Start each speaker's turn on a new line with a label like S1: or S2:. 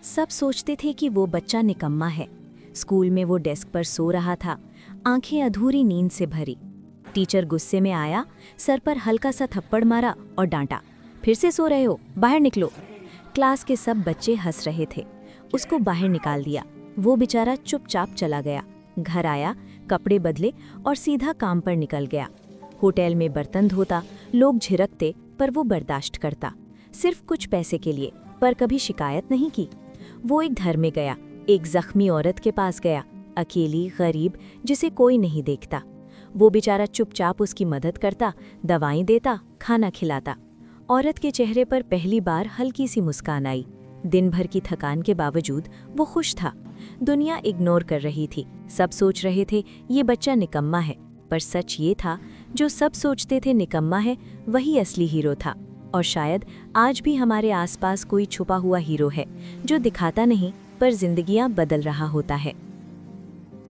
S1: सब सोचते थे कि वो बच्चा निकम्मा है। स्कूल में वो डेस्क पर सो रहा था, आंखें अधूरी नींद से भरी। टीचर गुस्से में आया, सर पर हल्का सा थप्पड़ मारा और डांटा, फिर से सो रहे हो, बाहर निकलो। क्लास के सब बच्चे हंस रहे थे। उसको बाहर निकाल दिया। वो बेचारा चुपचाप चला गया। घर आया, कपड़े बदले और सीधा काम पर निकल गया। होटल में बर्तन धोता, लोग झिड़कते, पर वो बर्दाश्त करता, सिर्फ कुछ पैसे के लिए, पर कभी शिकायत नहीं की। वो एक घर में गया, एक जख्मी औरत के पास गया, अकेली, गरीब, जिसे कोई नहीं देखता। वो बेचारा चुपचाप उसकी मदद करता, दवाएं देता, खाना खिलाता। औरत के चेहरे पर पहली बार हल्की सी मुस्कान आई। दिन भर की थकान के बावजूद वो खुश था। दुनिया इग्नोर कर रही थी, सब सोच रहे थे ये बच्चा निकम्मा है, पर सच ये था, जो सब सोचते थे निकम्मा है, वही असली हीरो था। और शायद आज भी हमारे आसपास कोई छुपा हुआ हीरो है, जो दिखाता नहीं, पर जिंदगियां बदल रहा होता है।